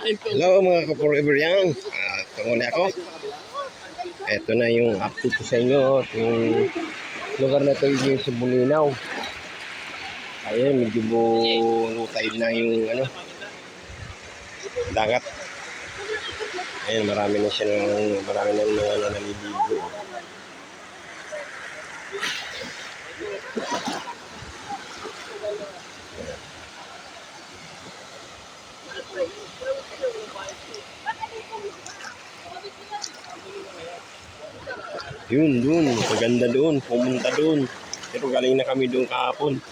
Hello mga ka-forever young. Muna ako. Ito na yung update ko sa inyo. Yung lugar na ito yung sa Bulinaw. Ayun, medyo lutay na yung dagat. Ayun, marami na mga naliligo. Yun, maganda doon, pumunta doon. Pero galing na kami doon kahapon.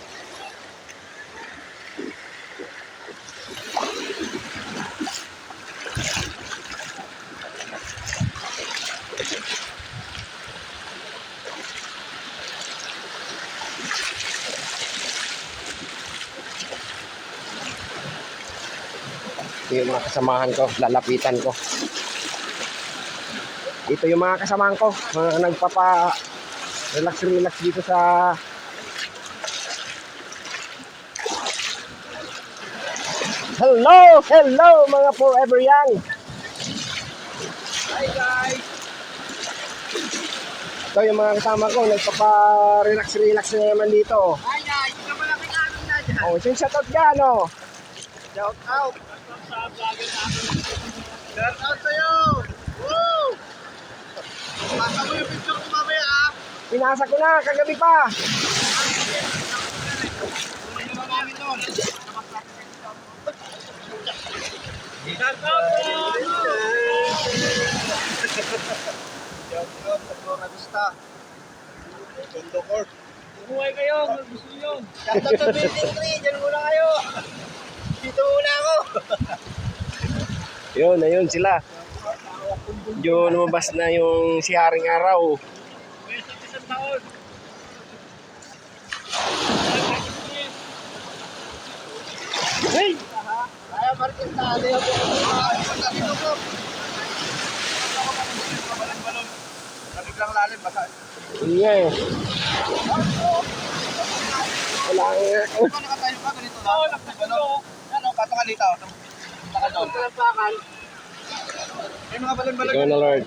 Yung mga kasamahan ko, lalapitan ko. Ito yung mga kasamahan ko, mga nagpapa-relax dito sa Hello mga forever young. Hi guys. Ito yung mga kasama ko, nagpapa-relax na naman dito. Hi guys, ito malaking amin na dyan. Oh, yung shoutout dyan, oh. Shout out. Shout out sa'yo. Woo! Pasa mo yung picture ko mamaya ah. Pinasa ko na, kagabi pa. Kunin mo namin doon. Shout out po! Shout out sa Flora Vista. Tondo Court. Umuhay kayo, gusto nyo. Shout out sa Building 3, dyan muna kayo. Dito muna ako. Ayun sila. Yung lumabas na yung si Haring Araw. May isang taon. Hey! Kaya Martin tali ako. Dito ko. Biglang lalim baka. Yun nga eh. Wala nga. Kung nakatayo ka ganito na. Oo, nakatayo. Ano, patong alitaw. Naka doon. May mga balon-balon. Ikaw na Lord.